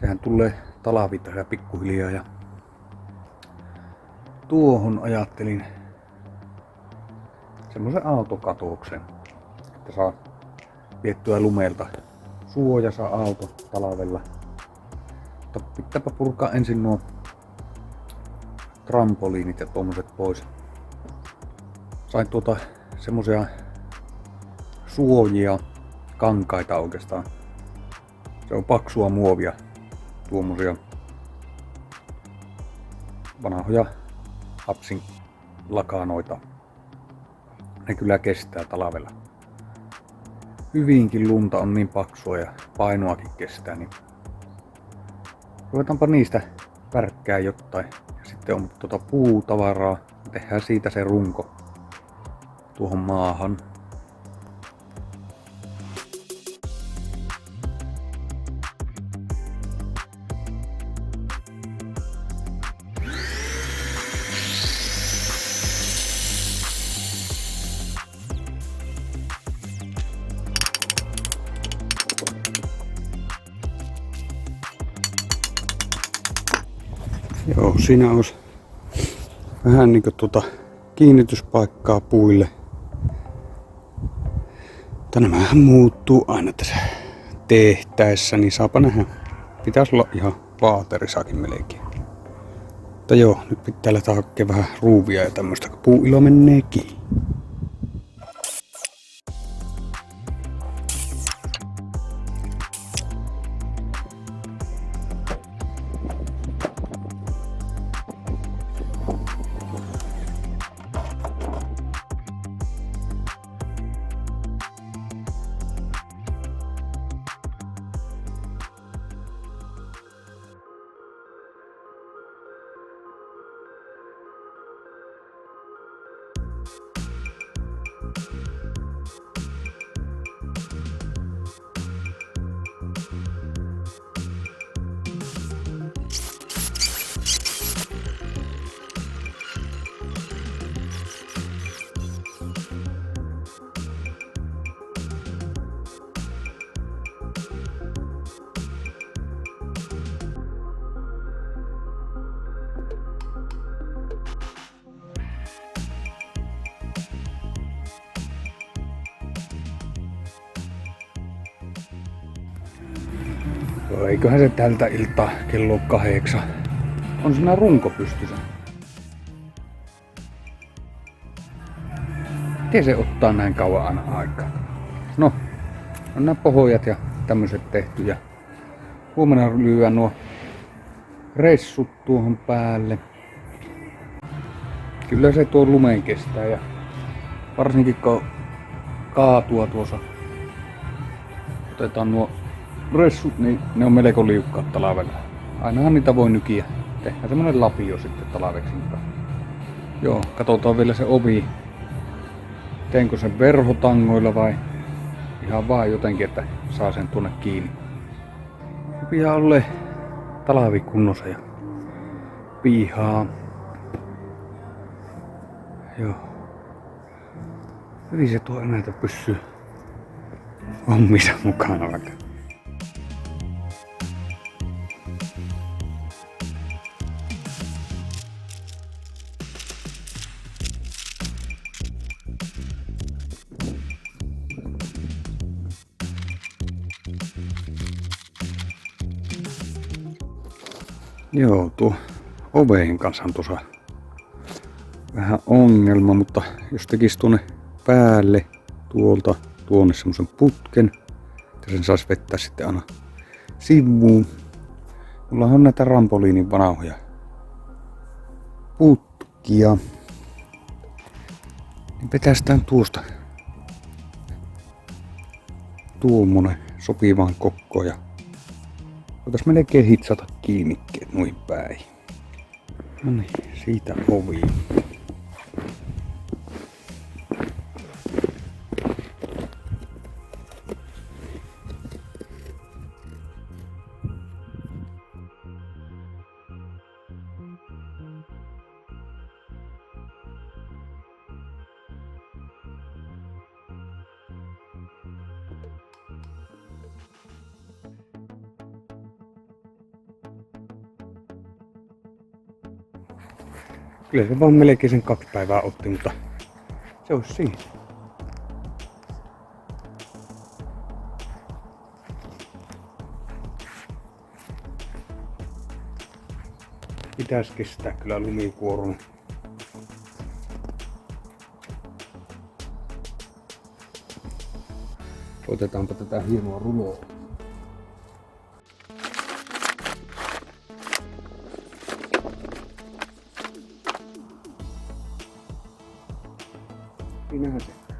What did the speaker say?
Sehän tulee talvita pikkuhiljaa ja tuohon ajattelin semmoisen autokatoksen, että saa viettyä lumelta suojassa auto talvella. Mutta pitääpä purkaa ensin nuo trampoliinit ja tommoset pois. Sain semmosia suojia, kankaita oikeastaan. Se on paksua muovia, tuommoisia vanhoja hapsin lakanoita. Ne kyllä kestää talvella. Hyvinkin lunta on niin paksua ja painoakin kestää, niin ruvetaanpa niistä värkkää jotain. Ja sitten on puutavaraa, tehdään siitä se runko tuohon maahan. Joo, siinä olisi vähän niinku kiinnityspaikkaa puille. Mutta nämähän muuttuu aina tässä tehtäessä, niin saapa nähdä. Pitäisi olla ihan vaaterisakin melkein. Mutta joo, nyt pitää lähteä hakemaan vähän ruuvia ja tämmöistä, kun puuilo menee kiinni. Eiköhän se tältä iltaa kello 8. On siinä runko pystyssä. Miten se ottaa näin kauan aina aikaa? No, on nämä pohjat ja tämmöset tehty ja huomenna lyödään nuo ressut tuohon päälle. Kyllä se tuo lumeen kestää ja varsinkin kun kaatua tuossa otetaan nuo ressut, niin ne on melko liukkaat talvella. Ainahan niitä voi nykiä. Tehdään semmonen lapio sitten talveksi. Joo, katsotaan vielä se ovi. Teenkö sen verhotangoilla vai ihan vaan jotenkin, että saa sen tuonne kiinni. Pian olleen talvikunnossa ja pihaa. Joo. Hyvin se tuo emäntä pysyy hommissa mukana vaikka. Joo, tuo oven kanssa on tuossa vähän ongelma, mutta jos tekisi tuonne päälle tuolta tuonne semmosen putken, että sen saisi vettä sitten aina sivuun. Mulla on näitä trampoliinin vanhoja putkia. Niin vetästään tuosta tuommoinen sopivaan kokkoon ja voitais melkein hitsata kiinnikkeet noin päin. No niin, siitä oviin. Kyllä se vaan melkein sen 2 päivää otti, mutta se olisi siinä. Pitäis kestää kyllä lumikuorun. Otetaanpa tätä hienoa ruloa. Siinähän se.